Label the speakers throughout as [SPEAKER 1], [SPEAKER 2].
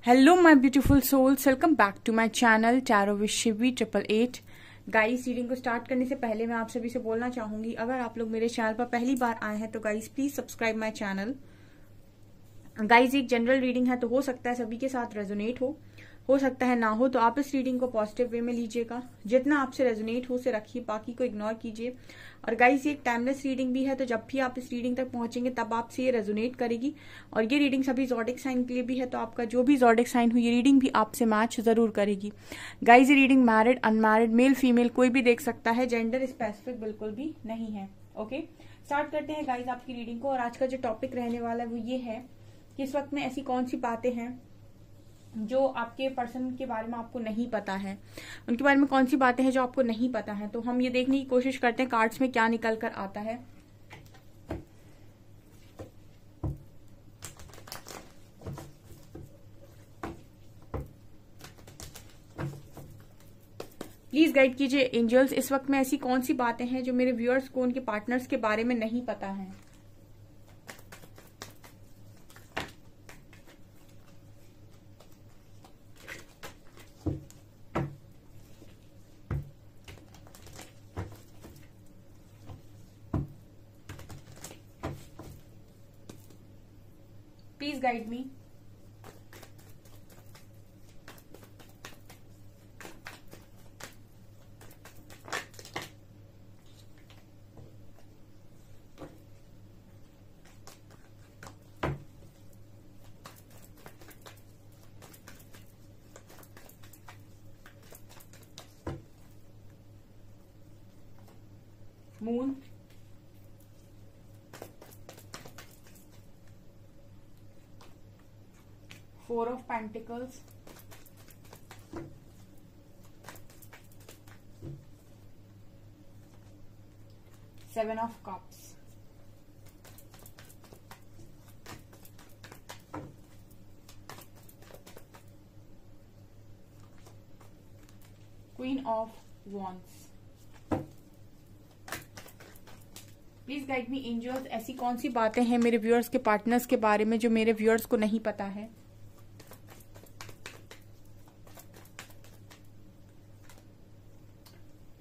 [SPEAKER 1] Hello my beautiful souls, welcome back to my channel tarot with Shivi 888। Guys, reading को start करने से पहले मैं आप सभी से बोलना चाहूंगी, अगर आप लोग मेरे चैनल पर पहली बार आए हैं तो guys please subscribe my channel. Guys, एक जनरल रीडिंग है तो हो सकता है सभी के साथ रेजोनेट हो सकता है ना हो, तो आप इस रीडिंग को पॉजिटिव वे में लीजिएगा। जितना आपसे रेजोनेट हो उसे रखिए, बाकी को इग्नोर कीजिए। और गाइस, ये एक टाइमलेस रीडिंग भी है, तो जब भी आप इस रीडिंग तक पहुंचेंगे तब आपसे ये रेजोनेट करेगी। और ये रीडिंग सभी ज़ोडिक साइन के लिए भी है, तो आपका जो भी ज़ोडिक साइन हो ये रीडिंग भी आपसे मैच जरूर करेगी। गाइस, ये reading married, unmarried, male female कोई भी देख सकता है, जेंडर स्पेसिफिक बिल्कुल भी नहीं है। ओके, स्टार्ट करते हैं गाइस आपकी रीडिंग को। और आज का जो टॉपिक रहने वाला है वो ये है कि इस वक्त में ऐसी कौन सी बातें हैं जो आपके पर्सन के बारे में आपको नहीं पता है, उनके बारे में कौन सी बातें हैं जो आपको नहीं पता है। तो हम ये देखने की कोशिश करते हैं कार्ड्स में क्या निकल कर आता है। प्लीज गाइड कीजिए एंजल्स, इस वक्त में ऐसी कौन सी बातें हैं जो मेरे व्यूअर्स को उनके पार्टनर्स के बारे में नहीं पता है। Please guide me. Moon. Four of Pentacles, Seven of Cups, Queen of Wands। Please guide me angels, ऐसी कौन सी बातें हैं मेरे व्यूअर्स के पार्टनर्स के बारे में जो मेरे व्यूअर्स को नहीं पता है।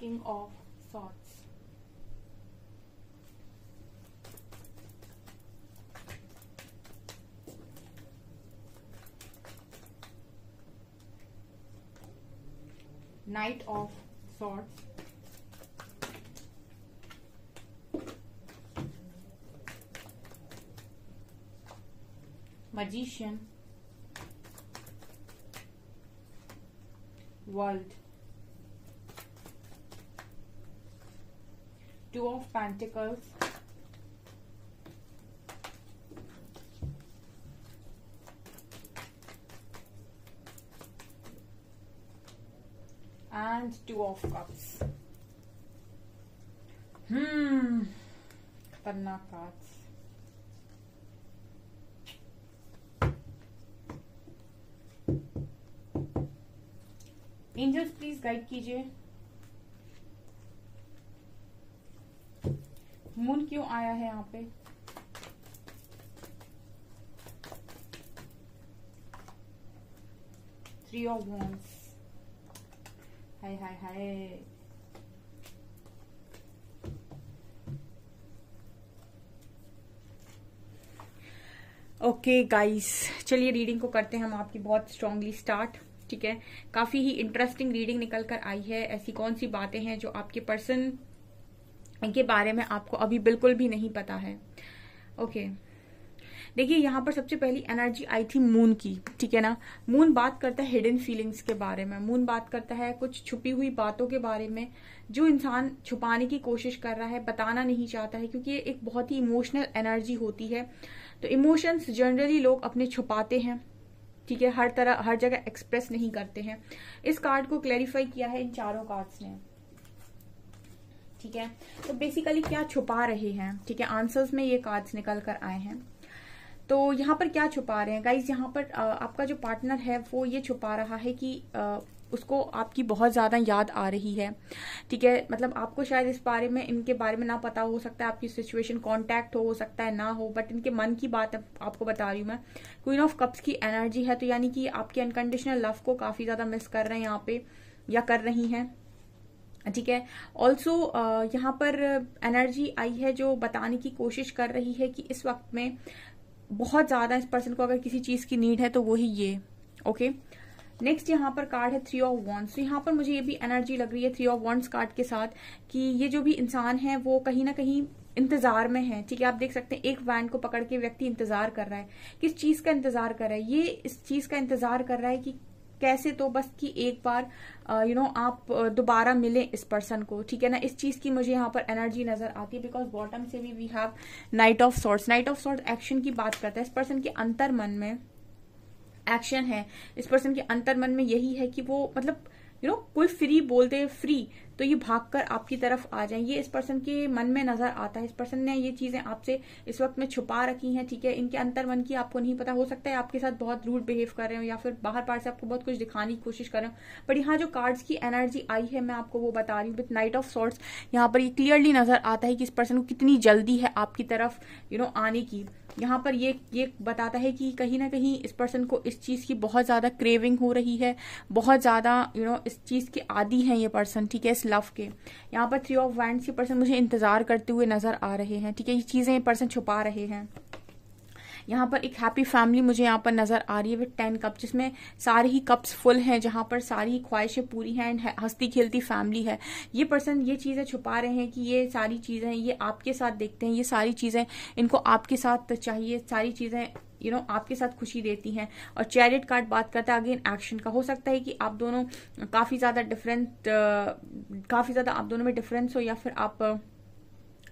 [SPEAKER 1] King of Swords, Knight of Swords, Magician, World, Two of Pentacles, and Two of Cups। खतरनाक कार्ड्स। एंजल्स प्लीज गाइड कीजिए, मून क्यों आया है यहाँ पे। Three of wands, hi hi hi. Okay guys, चलिए रीडिंग को करते हैं हम आपकी बहुत स्ट्रांगली स्टार्ट। ठीक है, काफी ही इंटरेस्टिंग रीडिंग निकल कर आई है। ऐसी कौन सी बातें हैं जो आपके पर्सन के बारे में आपको अभी बिल्कुल भी नहीं पता है। ओके, देखिए यहाँ पर सबसे पहली एनर्जी आई थी मून की। ठीक है ना, मून बात करता है हिडन फीलिंग्स के बारे में, मून बात करता है कुछ छुपी हुई बातों के बारे में जो इंसान छुपाने की कोशिश कर रहा है, बताना नहीं चाहता है, क्योंकि ये एक बहुत ही इमोशनल एनर्जी होती है। तो इमोशंस जनरली लोग अपने छुपाते हैं। ठीक है, हर जगह एक्सप्रेस नहीं करते हैं। इस कार्ड को क्लैरिफाई किया है इन चारों कार्ड्स ने। ठीक है, तो बेसिकली क्या छुपा रहे हैं। ठीक है, आंसर्स में ये कार्ड्स निकल कर आए हैं। तो यहाँ पर क्या छुपा रहे हैं गाइज, यहाँ पर आपका जो पार्टनर है वो ये छुपा रहा है कि उसको आपकी बहुत ज़्यादा याद आ रही है, ठीक है। मतलब आपको शायद इस बारे में, इनके बारे में ना पता हो सकता है, आपकी सिचुएशन कॉन्टैक्ट हो सकता है ना हो, बट इनके मन की बात आपको बता रही हूँ मैं। क्वीन ऑफ कप्स की एनर्जी है, तो यानी कि आपके अनकंडीशनल लव को काफ़ी ज़्यादा मिस कर रहे हैं यहाँ पे, या कर रही हैं, ठीक है। ऑल्सो यहाँ पर एनर्जी आई है जो बताने की कोशिश कर रही है कि इस वक्त में बहुत ज़्यादा इस पर्सन को अगर किसी चीज़ की नीड है तो वही ये, ओके। नेक्स्ट यहाँ पर कार्ड है 3 ऑफ वॉन्ड्स। तो यहाँ पर मुझे ये भी एनर्जी लग रही है 3 ऑफ वॉन्ड्स कार्ड के साथ कि ये जो भी इंसान है वो कहीं ना कहीं इंतजार में है, ठीक है। आप देख सकते हैं एक वैन को पकड़ के व्यक्ति इंतजार कर रहा है। किस चीज का इंतजार कर रहा है? ये इस चीज का इंतजार कर रहा है कि कैसे तो बस कि एक बार आप दोबारा मिले इस पर्सन को, ठीक है ना। इस चीज की मुझे यहाँ पर एनर्जी नजर आती है, बिकॉज बॉटम से भी we have knight of swords. Knight of swords action की बात करता है। इस पर्सन के अंतर मन में एक्शन है, इस पर्सन के अंतर मन में यही है कि वो मतलब कोई फ्री बोलते हैं फ्री, तो ये भागकर आपकी तरफ आ जाए, ये इस पर्सन के मन में नजर आता है। इस पर्सन ने ये चीजें आपसे इस वक्त में छुपा रखी हैं, ठीक है। इनके अंतर मन की आपको नहीं पता, हो सकता है आपके साथ बहुत रूड बिहेव कर रहे हो या फिर बाहर पार से आपको बहुत कुछ दिखाने की कोशिश कर रहे हो। पर यहाँ जो कार्ड्स की एनर्जी आई है मैं आपको वो बता रही हूँ विद नाइट ऑफ सॉर्ड्स। यहाँ पर ये क्लियरली नजर आता है कि इस पर्सन को कितनी जल्दी है आपकी तरफ आने की। यहाँ पर ये बताता है कि कहीं ना कहीं इस पर्सन को इस चीज की बहुत ज्यादा क्रेविंग हो रही है, बहुत ज्यादा इस चीज के आदी है ये पर्सन, ठीक है, इस लव के। यहाँ पर 3 ऑफ वैंड्स के पर्सन मुझे इंतजार करते हुए नजर आ रहे हैं, ठीक है। ये चीजें ये पर्सन छुपा रहे हैं। यहाँ पर एक हैप्पी फैमिली मुझे यहाँ पर नजर आ रही है विद 10 कप, जिसमें सारे ही कप्स फुल हैं, जहां पर सारी ख्वाहिशें पूरी हैं एंड हंसती खेलती फैमिली है। ये पर्सन ये चीजें छुपा रहे हैं कि ये सारी चीजें ये आपके साथ देखते हैं, ये सारी चीजें इनको आपके साथ चाहिए, सारी चीजें आपके साथ खुशी देती हैं। और चैरियट कार्ड बात करता है अगेन एक्शन का। हो सकता है कि आप दोनों काफी ज्यादा आप दोनों में डिफरेंस हो, या फिर आप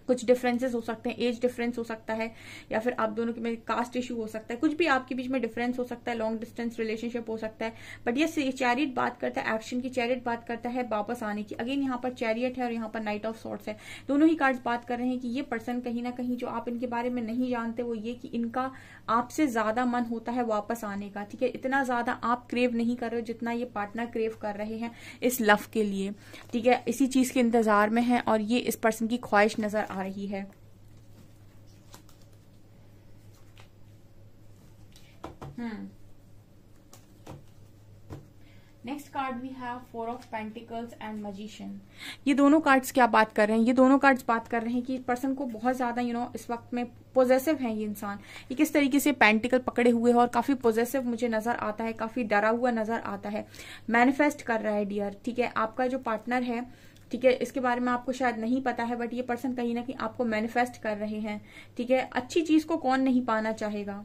[SPEAKER 1] कुछ डिफरेंसेस हो सकते हैं, एज डिफरेंस हो सकता है, या फिर आप दोनों के में कास्ट इशू हो सकता है, कुछ भी आपके बीच में डिफरेंस हो सकता है, लॉन्ग डिस्टेंस रिलेशनशिप हो सकता है। बट ये चैरियट बात करता है एक्शन की, चैरियट बात करता है वापस आने की। अगेन यहाँ पर चैरियट है और यहाँ पर नाइट ऑफ सॉर्ड्स है। दोनों ही कार्ड्स बात कर रहे हैं कि ये पर्सन कहीं ना कहीं जो आप इनके बारे में नहीं जानते वो ये कि इनका आपसे ज्यादा मन होता है वापस आने का, ठीक है। इतना ज्यादा आप क्रेव नहीं कर रहे हो जितना ये पार्टनर क्रेव कर रहे हैं इस लव के लिए, ठीक है। इसी चीज के इंतजार में है और ये इस पर्सन की ख्वाहिश नजर आ रही है। Next card we have 4 of pentacles and magician. ये दोनों कार्ड्स क्या बात कर रहे हैं? ये दोनों कार्ड्स बात कर रहे हैं कि पर्सन को बहुत ज्यादा इस वक्त में पोजेसिव है ये इंसान। ये किस तरीके से पेंटिकल पकड़े हुए है और काफी पोजेसिव मुझे नजर आता है, काफी डरा हुआ नजर आता है, मैनिफेस्ट कर रहा है डियर, ठीक है। आपका जो पार्टनर है, ठीक है, इसके बारे में आपको शायद नहीं पता है, बट ये पर्सन कहीं ना कहीं आपको मैनिफेस्ट कर रहे हैं, ठीक है। अच्छी चीज को कौन नहीं पाना चाहेगा?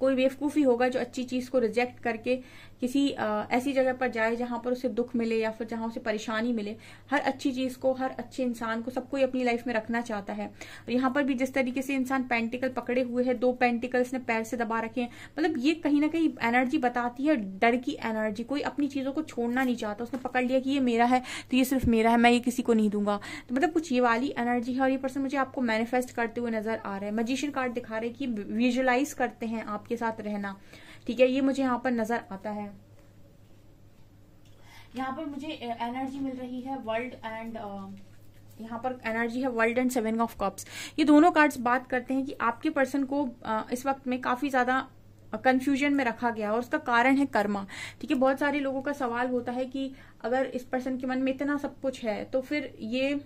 [SPEAKER 1] कोई बेवकूफी होगा जो अच्छी चीज को रिजेक्ट करके किसी ऐसी जगह पर जाए जहां पर उसे दुख मिले या फिर जहां उसे परेशानी मिले। हर अच्छी चीज को, हर अच्छे इंसान को, सबको अपनी लाइफ में रखना चाहता है। और यहाँ पर भी जिस तरीके से इंसान पेंटिकल पकड़े हुए है, 2 पेंटिकल्स ने पैर से दबा रखे हैं, मतलब ये कहीं ना कहीं एनर्जी बताती है डर की एनर्जी। कोई अपनी चीजों को छोड़ना नहीं चाहता, उसने पकड़ लिया कि ये मेरा है तो ये सिर्फ मेरा है, मैं ये किसी को नहीं दूंगा। तो मतलब कुछ ये वाली एनर्जी है और ये पर्सन मुझे आपको मैनिफेस्ट करते हुए नजर आ रहा है। मैजिशियन कार्ड दिखा रहे हैं कि विजुअलाइज करते हैं आपके साथ रहना, ठीक है। ये मुझे यहाँ पर नजर आता है। यहाँ पर मुझे एनर्जी मिल रही है वर्ल्ड एंड यहाँ पर एनर्जी है वर्ल्ड एंड 7 ऑफ कप्स। ये दोनों कार्ड्स बात करते हैं कि आपके पर्सन को इस वक्त में काफी ज्यादा कंफ्यूजन में रखा गया और उसका कारण है कर्मा, ठीक है। बहुत सारे लोगों का सवाल होता है कि अगर इस पर्सन के मन में इतना सब कुछ है तो फिर ये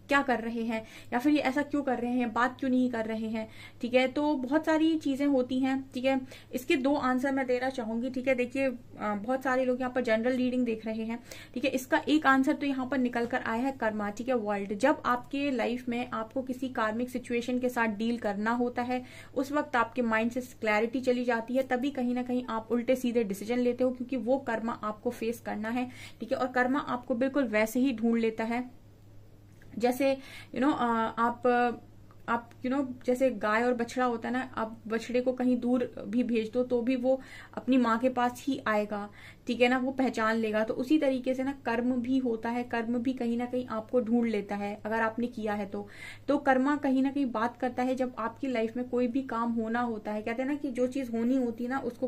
[SPEAKER 1] क्या कर रहे हैं, या फिर ये ऐसा क्यों कर रहे हैं, बात क्यों नहीं कर रहे हैं, ठीक है। तो बहुत सारी चीजें होती हैं, ठीक है। इसके 2 आंसर मैं देना चाहूंगी, ठीक है। देखिए बहुत सारे लोग यहाँ पर जनरल रीडिंग देख रहे हैं, ठीक है। इसका एक आंसर तो यहाँ पर निकल कर आया है कर्मा, ठीक है, वर्ल्ड। जब आपके लाइफ में आपको किसी कार्मिक सिचुएशन के साथ डील करना होता है, उस वक्त आपके माइंड से क्लैरिटी चली जाती है, तभी कहीं ना कहीं आप उल्टे सीधे डिसीजन लेते हो, क्योंकि वो कर्मा आपको फेस करना है, ठीक है। और कर्मा आपको बिल्कुल वैसे ही ढूंढ लेता है जैसे आप आप जैसे गाय और बछड़ा होता है ना, आप बछड़े को कहीं दूर भी भेज दो तो भी वो अपनी माँ के पास ही आएगा, ठीक है ना, वो पहचान लेगा। तो उसी तरीके से ना कर्म भी होता है, कर्म भी कहीं ना कहीं आपको ढूंढ लेता है अगर आपने किया है तो कर्मा कहीं ना कहीं बात करता है। जब आपकी लाइफ में कोई भी काम होना होता है, कहते हैं ना कि जो चीज होनी होती है ना उसको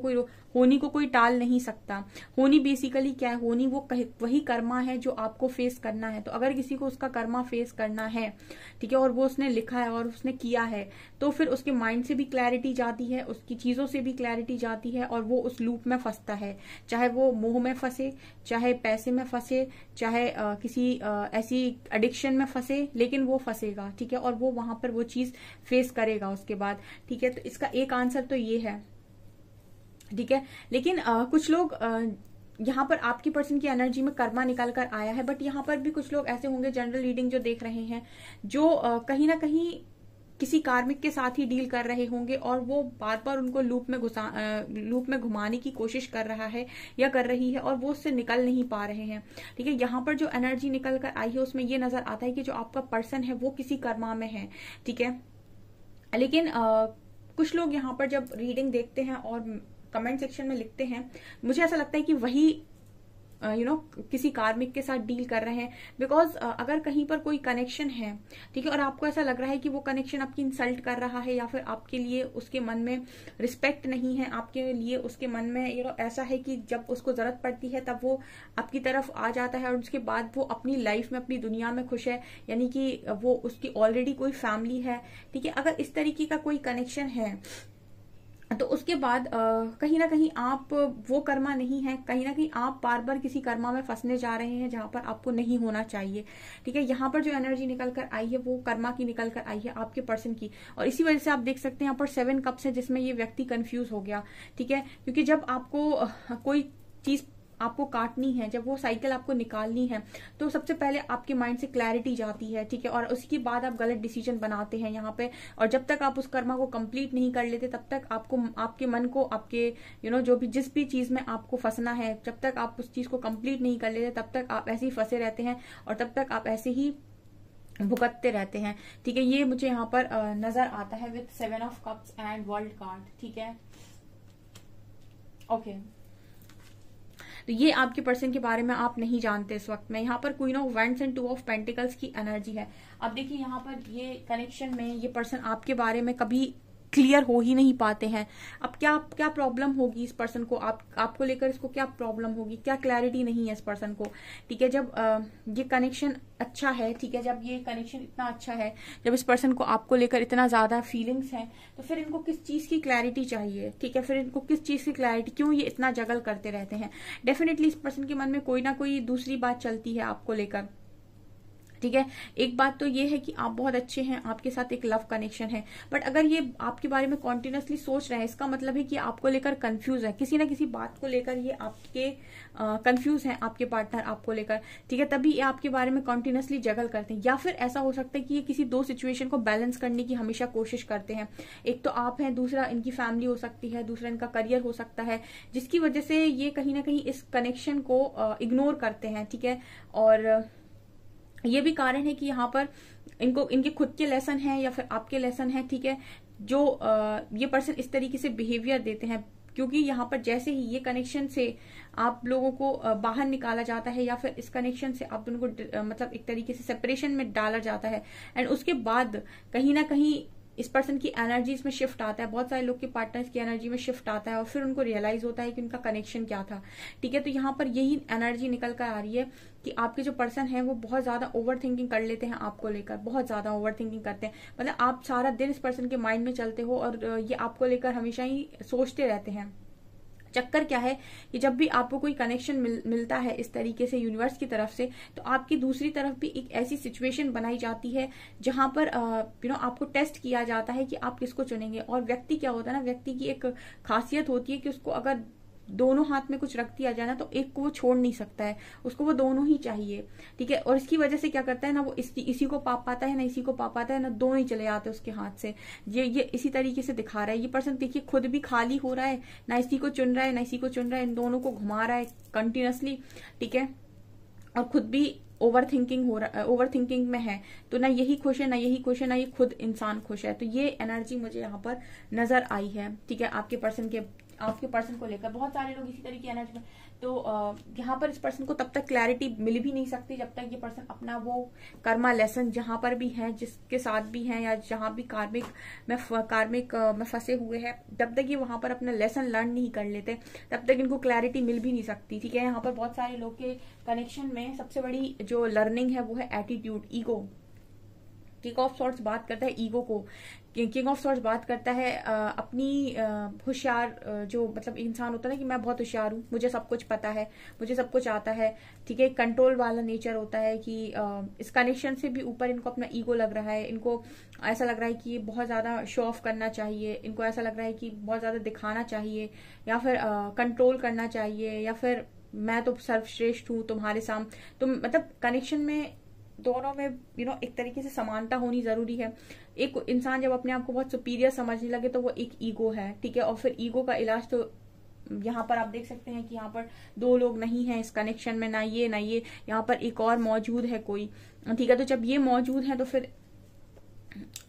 [SPEAKER 1] होनी को कोई टाल नहीं सकता। होनी बेसिकली क्या है, होनी वो वही कर्मा है जो आपको फेस करना है। तो अगर किसी को उसका कर्मा फेस करना है, ठीक है, और वो उसने लिखा है और उसने किया है, तो फिर उसके माइंड से भी क्लैरिटी जाती है, उसकी चीजों से भी क्लैरिटी जाती है, और वो उस लूप में फंसता है। चाहे वो मोह में फंसे, चाहे पैसे में फंसे, चाहे किसी ऐसी एडिक्शन में फंसे, लेकिन वो फंसेगा, ठीक है, और वो वहां पर वो चीज फेस करेगा उसके बाद, ठीक है। तो इसका एक आंसर तो ये है, ठीक है। लेकिन कुछ लोग यहाँ पर आपकी पर्सन की एनर्जी में कर्मा निकल कर आया है, बट यहाँ पर भी कुछ लोग ऐसे होंगे, जनरल रीडिंग जो देख रहे हैं, जो कहीं ना कहीं किसी कार्मिक के साथ ही डील कर रहे होंगे, और वो बार बार उनको लूप में घुमाने की कोशिश कर रहा है या कर रही है, और वो उससे निकल नहीं पा रहे हैं, ठीक है। यहाँ पर जो एनर्जी निकल कर आई है उसमें ये नजर आता है कि जो आपका पर्सन है वो किसी कर्मा में है, ठीक है। लेकिन कुछ लोग यहाँ पर जब रीडिंग देखते हैं और कमेंट सेक्शन में लिखते हैं, मुझे ऐसा लगता है कि वही किसी कार्मिक के साथ डील कर रहे हैं। बिकॉज अगर कहीं पर कोई कनेक्शन है, ठीक है, और आपको ऐसा लग रहा है कि वो कनेक्शन आपकी इंसल्ट कर रहा है, या फिर आपके लिए उसके मन में रिस्पेक्ट नहीं है, आपके लिए उसके मन में ऐसा है कि जब उसको जरूरत पड़ती है तब वो आपकी तरफ आ जाता है, और उसके बाद वो अपनी लाइफ में, अपनी दुनिया में खुश है, यानी कि वो उसकी ऑलरेडी कोई फैमिली है, ठीक है। अगर इस तरीके का कोई कनेक्शन है तो उसके बाद कहीं ना कहीं आप वो कर्मा नहीं है, कहीं ना कहीं आप बार बार किसी कर्मा में फंसने जा रहे हैं जहां पर आपको नहीं होना चाहिए, ठीक है। यहाँ पर जो एनर्जी निकल कर आई है वो कर्मा की निकल कर आई है, आपके पर्सन की, और इसी वजह से आप देख सकते हैं यहाँ पर 7 कप्स है, जिसमें ये व्यक्ति कंफ्यूज हो गया, ठीक है। क्योंकि जब आपको कोई चीज आपको काटनी है, जब वो साइकिल आपको निकालनी है, तो सबसे पहले आपके माइंड से क्लैरिटी जाती है, ठीक है, और उसके बाद आप गलत डिसीजन बनाते हैं यहाँ पे। और जब तक आप उस कर्मा को कंप्लीट नहीं कर लेते, तब तक आपको, आपके मन को, आपके जो भी जिस भी चीज में आपको फंसना है, जब तक आप उस चीज को कंप्लीट नहीं कर लेते, तब तक आप ऐसे ही फंसे रहते हैं, और तब तक आप ऐसे ही भुगतते रहते हैं, ठीक है। ये मुझे यहाँ पर नजर आता है with 7 of cups and world card, ठीक है, ओके। तो ये आपके पर्सन के बारे में आप नहीं जानते इस वक्त में। यहाँ पर queen of wands and 2 of pentacles की एनर्जी है। अब देखिए यहाँ पर ये कनेक्शन में ये पर्सन आपके बारे में कभी क्लियर हो ही नहीं पाते हैं। अब क्या प्रॉब्लम होगी इस पर्सन को, आपको लेकर इसको क्या प्रॉब्लम होगी, क्या क्लैरिटी नहीं है इस पर्सन को, ठीक है। जब ये कनेक्शन अच्छा है, ठीक है, जब ये कनेक्शन इतना अच्छा है, जब इस पर्सन को आपको लेकर इतना ज्यादा फीलिंग्स है, तो फिर इनको किस चीज की क्लैरिटी चाहिए, ठीक है, फिर इनको किस चीज की क्लैरिटी, क्यों ये इतना जगल करते रहते हैं। डेफिनेटली इस पर्सन के मन में कोई ना कोई दूसरी बात चलती है आपको लेकर, ठीक है। एक बात तो ये है कि आप बहुत अच्छे हैं, आपके साथ एक लव कनेक्शन है, बट अगर ये आपके बारे में कॉन्टिन्यूसली सोच रहे हैं, इसका मतलब है कि आपको लेकर कंफ्यूज है, किसी ना किसी बात को लेकर ये आपके कंफ्यूज हैं, आपके पार्टनर आपको लेकर, ठीक है। तभी ये आपके बारे में कॉन्टिन्यूसली जगल करते हैं, या फिर ऐसा हो सकता है कि ये किसी 2 सिचुएशन को बैलेंस करने की हमेशा कोशिश करते हैं। एक तो आप हैं, दूसरा इनकी फैमिली हो सकती है, दूसरा इनका करियर हो सकता है, जिसकी वजह से ये कहीं ना कहीं इस कनेक्शन को इग्नोर करते हैं, ठीक है। और ये भी कारण है कि यहाँ पर इनको इनके खुद के लेसन है या फिर आपके लेसन है, ठीक है, जो ये पर्सन इस तरीके से बिहेवियर देते हैं, क्योंकि यहाँ पर जैसे ही ये कनेक्शन से आप लोगों को बाहर निकाला जाता है, या फिर इस कनेक्शन से आप दोनों को मतलब एक तरीके से सेपरेशन में डाला जाता है, एंड उसके बाद कहीं ना कहीं इस पर्सन की एनर्जी इसमें शिफ्ट आता है, बहुत सारे लोग के पार्टनर्स की एनर्जी में शिफ्ट आता है, और फिर उनको रियलाइज होता है कि उनका कनेक्शन क्या था, ठीक है। तो यहाँ पर यही एनर्जी निकल कर आ रही है कि आपके जो पर्सन है वो बहुत ज्यादा ओवर थिंकिंग कर लेते हैं आपको लेकर, बहुत ज्यादा ओवर थिंकिंग करते हैं, मतलब आप सारा दिन इस पर्सन के माइंड में चलते हो, और ये आपको लेकर हमेशा ही सोचते रहते हैं। चक्कर क्या है कि जब भी आपको कोई कनेक्शन मिलता है इस तरीके से यूनिवर्स की तरफ से, तो आपकी दूसरी तरफ भी एक ऐसी सिचुएशन बनाई जाती है जहां पर आपको टेस्ट किया जाता है कि आप किसको चुनेंगे। और व्यक्ति क्या होता है ना, व्यक्ति की एक खासियत होती है कि उसको अगर दोनों हाथ में कुछ रख दिया जाए ना, तो एक को वो छोड़ नहीं सकता है, उसको वो दोनों ही चाहिए, ठीक है। और इसकी वजह से क्या करता है ना, वो इसी को पा पाता है ना, इसी को पा पाता है ना, दोनों ही चले जाते हैं उसके हाथ से। ये इसी तरीके से दिखा रहा है ये पर्सन। देखिए खुद भी खाली हो रहा है, ना इसी को चुन रहा है ना इसी को चुन रहा है, इन दोनों को घुमा रहा है कंटिन्यूसली, ठीक है, और खुद भी ओवर थिंकिंग में है, तो ना यही खुश है, ना यही खुश है, ना ये खुद इंसान खुश है। तो ये एनर्जी मुझे यहाँ पर नजर आई है, ठीक है, आपके पर्सन को लेकर। बहुत सारे लोग इसी तरह की एनर्जी में, तो यहाँ पर इस पर्सन को तब तक क्लैरिटी मिल भी नहीं सकती जब तक ये पर्सन अपना वो कर्मा लेसन जहां पर भी है, जिसके साथ भी है, या जहां भी कार्मिक में फंसे हुए हैं, जब तक ये वहां पर अपना लेसन लर्न नहीं कर लेते तब तक इनको क्लैरिटी मिल भी नहीं सकती, ठीक है। यहाँ पर बहुत सारे लोग के कनेक्शन में सबसे बड़ी जो लर्निंग है वो है attitude, ego. King of swords बात करता है ईगो को, किंग ऑफ सॉर्ट्स बात करता है अपनी होशियार, जो मतलब इंसान होता है ना कि मैं बहुत होशियार हूँ, मुझे सब कुछ पता है, मुझे सब कुछ आता है, ठीक है। कंट्रोल वाला नेचर होता है कि इस कनेक्शन से भी ऊपर इनको अपना ईगो लग रहा है, इनको ऐसा लग रहा है कि बहुत ज्यादा शो ऑफ करना चाहिए, इनको ऐसा लग रहा है कि बहुत ज्यादा दिखाना चाहिए, या फिर कंट्रोल करना चाहिए, या फिर मैं तो सर्वश्रेष्ठ हूँ तुम्हारे सामने। तो मतलब कनेक्शन में दोनों में एक तरीके से समानता होनी जरूरी है। एक इंसान जब अपने आप को बहुत सुपीरियर समझने लगे तो वो एक ईगो है, ठीक है। और फिर ईगो का इलाज तो यहाँ पर आप देख सकते हैं कि यहाँ पर दो लोग नहीं है इस कनेक्शन में, ना ये, यहाँ पर एक और मौजूद है कोई, ठीक है। तो जब ये मौजूद है तो फिर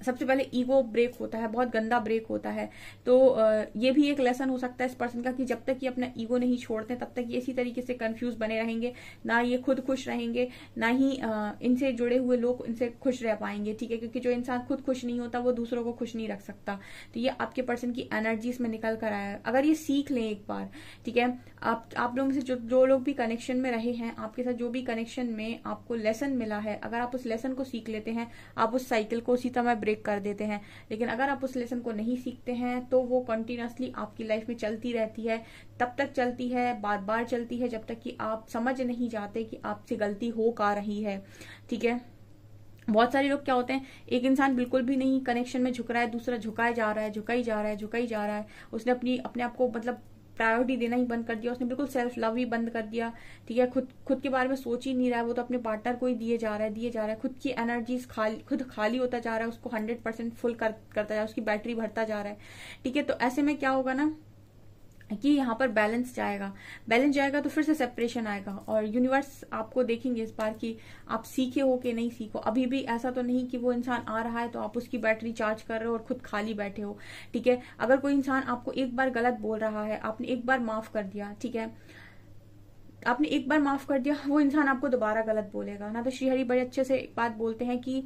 [SPEAKER 1] सबसे पहले ईगो ब्रेक होता है, बहुत गंदा ब्रेक होता है। तो ये भी एक लेसन हो सकता है इस पर्सन का कि जब तक ये अपना ईगो नहीं छोड़ते तब तक ये इसी तरीके से कंफ्यूज बने रहेंगे, ना ये खुद खुश रहेंगे, ना ही इनसे जुड़े हुए लोग इनसे खुश रह पाएंगे, ठीक है। क्योंकि जो इंसान खुद खुश नहीं होता वो दूसरों को खुश नहीं रख सकता। तो ये आपके पर्सन की एनर्जी इसमें निकल कर आया है। अगर ये सीख लें एक बार, ठीक है, आप लोगों से जो लोग भी कनेक्शन में रहे हैं, आपके साथ जो भी कनेक्शन में आपको लेसन मिला है, अगर आप उस लेसन को सीख लेते हैं, आप उस साइकिल को उसी समय ब्रेक कर देते हैं। लेकिन अगर आप उस लेसन को नहीं सीखते हैं तो वो कंटिन्यूअसली आपकी लाइफ में चलती रहती है, तब तक चलती है, बार बार चलती है, जब तक कि आप समझ नहीं जाते कि आपसे गलती हो का रही है, ठीक है। बहुत सारे लोग क्या होते हैं, एक इंसान बिल्कुल भी नहीं कनेक्शन में झुक रहा है, दूसरा झुकाई जा रहा है, उसने अपने आप को मतलब प्रायोरिटी देना ही बंद कर दिया, उसने बिल्कुल सेल्फ लव ही बंद कर दिया, ठीक है। खुद के बारे में सोच ही नहीं रहा है, वो तो अपने पार्टनर को ही दिए जा रहा है, खुद की एनर्जीज खुद खाली होता जा रहा है, उसको 100% फुल करता जा रहा है, उसकी बैटरी भरता जा रहा है, ठीक है। तो ऐसे में क्या होगा ना कि यहाँ पर बैलेंस जाएगा तो फिर से सेपरेशन आएगा, और यूनिवर्स आपको देखेंगे इस बार कि आप सीखे हो कि नहीं सीखो। अभी भी ऐसा तो नहीं कि वो इंसान आ रहा है तो आप उसकी बैटरी चार्ज कर रहे हो और खुद खाली बैठे हो, ठीक है। अगर कोई इंसान आपको एक बार गलत बोल रहा है, आपने एक बार माफ कर दिया, ठीक है, आपने एक बार माफ कर दिया, वो इंसान आपको दोबारा गलत बोलेगा ना। तो श्रीहरि बड़े अच्छे से एक बात बोलते हैं कि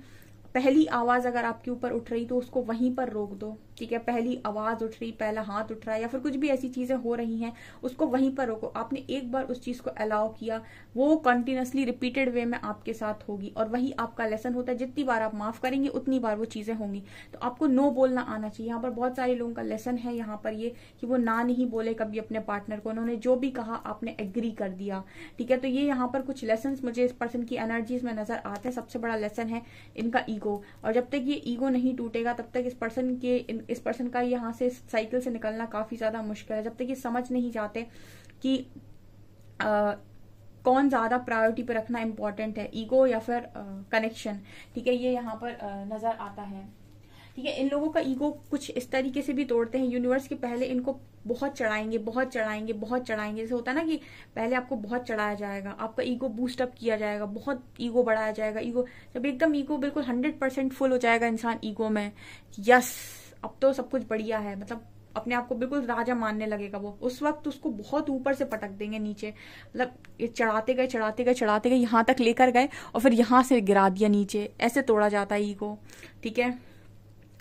[SPEAKER 1] पहली आवाज अगर आपके ऊपर उठ रही तो उसको वहीं पर रोक दो, ठीक है। पहली आवाज उठ रही, पहला हाथ उठ रहा है, या फिर कुछ भी ऐसी चीजें हो रही हैं, उसको वहीं पर रोको। आपने एक बार उस चीज को अलाउ किया, वो कंटिन्यूअसली रिपीटेड वे में आपके साथ होगी, और वही आपका लेसन होता है। जितनी बार आप माफ करेंगे उतनी बार वो चीजें होंगी। तो आपको नो बोलना आना चाहिए। यहाँ पर बहुत सारे लोगों का लेसन है यहाँ पर ये कि वो ना नहीं बोले कभी अपने पार्टनर को, उन्होंने जो भी कहा आपने एग्री कर दिया, ठीक है। तो ये यहाँ पर कुछ लेसन मुझे इस पर्सन की एनर्जीज में नजर आते हैं। सबसे बड़ा लेसन है इनका ईगो, और जब तक ये ईगो नहीं टूटेगा तब तक इस पर्सन का यहाँ से साइकिल से निकलना काफी ज्यादा मुश्किल है। जब तक ये समझ नहीं जाते कि कौन ज्यादा प्रायोरिटी पे रखना इंपॉर्टेंट है, ईगो या फिर कनेक्शन, ठीक है, ये यहाँ पर नजर आता है, ठीक है। इन लोगों का ईगो कुछ इस तरीके से भी तोड़ते हैं यूनिवर्स के पहले इनको बहुत चढ़ाएंगे। जैसे होता है ना कि पहले आपको बहुत चढ़ाया जाएगा, आपका ईगो बूस्ट अप किया जाएगा, बहुत ईगो बढ़ाया जाएगा। जब एकदम ईगो बिल्कुल 100% फुल हो जाएगा इंसान ईगो में, यस अब तो सब कुछ बढ़िया है, मतलब अपने आप को बिल्कुल राजा मानने लगेगा, वो उस वक्त उसको बहुत ऊपर से पटक देंगे नीचे। मतलब चढ़ाते गए यहाँ तक लेकर गए और फिर यहाँ से गिरा दिया नीचे, ऐसे तोड़ा जाता है ईगो, ठीक है।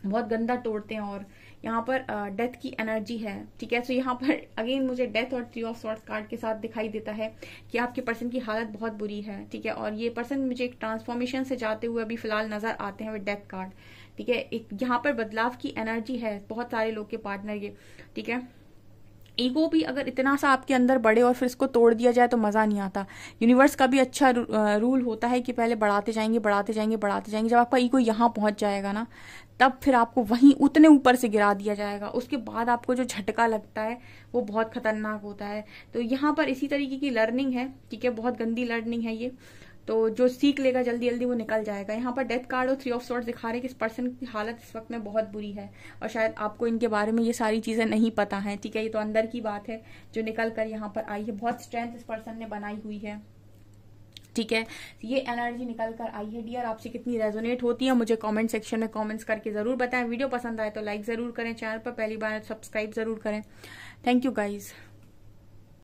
[SPEAKER 1] बहुत गंदा तोड़ते हैं। और यहाँ पर डेथ की एनर्जी है, ठीक है। सो यहाँ पर अगेन मुझे डेथ और 3 ऑफ सॉर्ड्स कार्ड के साथ दिखाई देता है कि आपके पर्सन की हालत बहुत बुरी है, ठीक है। और ये पर्सन मुझे एक ट्रांसफॉर्मेशन से जाते हुए अभी फिलहाल नजर आते हैं विद डेथ कार्ड, ठीक है। एक यहाँ पर बदलाव की एनर्जी है बहुत सारे लोग के पार्टनर के, ठीक है। ईगो भी अगर इतना सा आपके अंदर बढ़े और फिर इसको तोड़ दिया जाए तो मजा नहीं आता। यूनिवर्स का भी अच्छा रूल होता है कि पहले बढ़ाते जाएंगे। जब आपका ईगो यहाँ पहुंच जाएगा ना, तब फिर आपको वहीं उतने ऊपर से गिरा दिया जाएगा। उसके बाद आपको जो झटका लगता है वो बहुत खतरनाक होता है। तो यहाँ पर इसी तरीके की लर्निंग है, ठीक है, बहुत गंदी लर्निंग है ये। तो जो सीख लेगा जल्दी जल्दी वो निकल जाएगा। यहाँ पर डेथ कार्ड और 3 ऑफ सॉर्ड्स दिखा रहे हैं कि इस पर्सन की हालत इस वक्त में बहुत बुरी है, और शायद आपको इनके बारे में ये सारी चीजें नहीं पता है, ठीक है। ये तो अंदर की बात है जो निकल कर यहाँ पर आई है। बहुत स्ट्रेंथ इस पर्सन ने बनाई हुई है, ठीक है, ये एनर्जी निकल कर आई है डियर, आपसे कितनी रेजोनेट होती है मुझे कमेंट सेक्शन में कमेंट्स करके जरूर बताएं। वीडियो पसंद आए तो लाइक जरूर करें, चैनल पर पहली बार सब्सक्राइब जरूर करें। Thank you guys.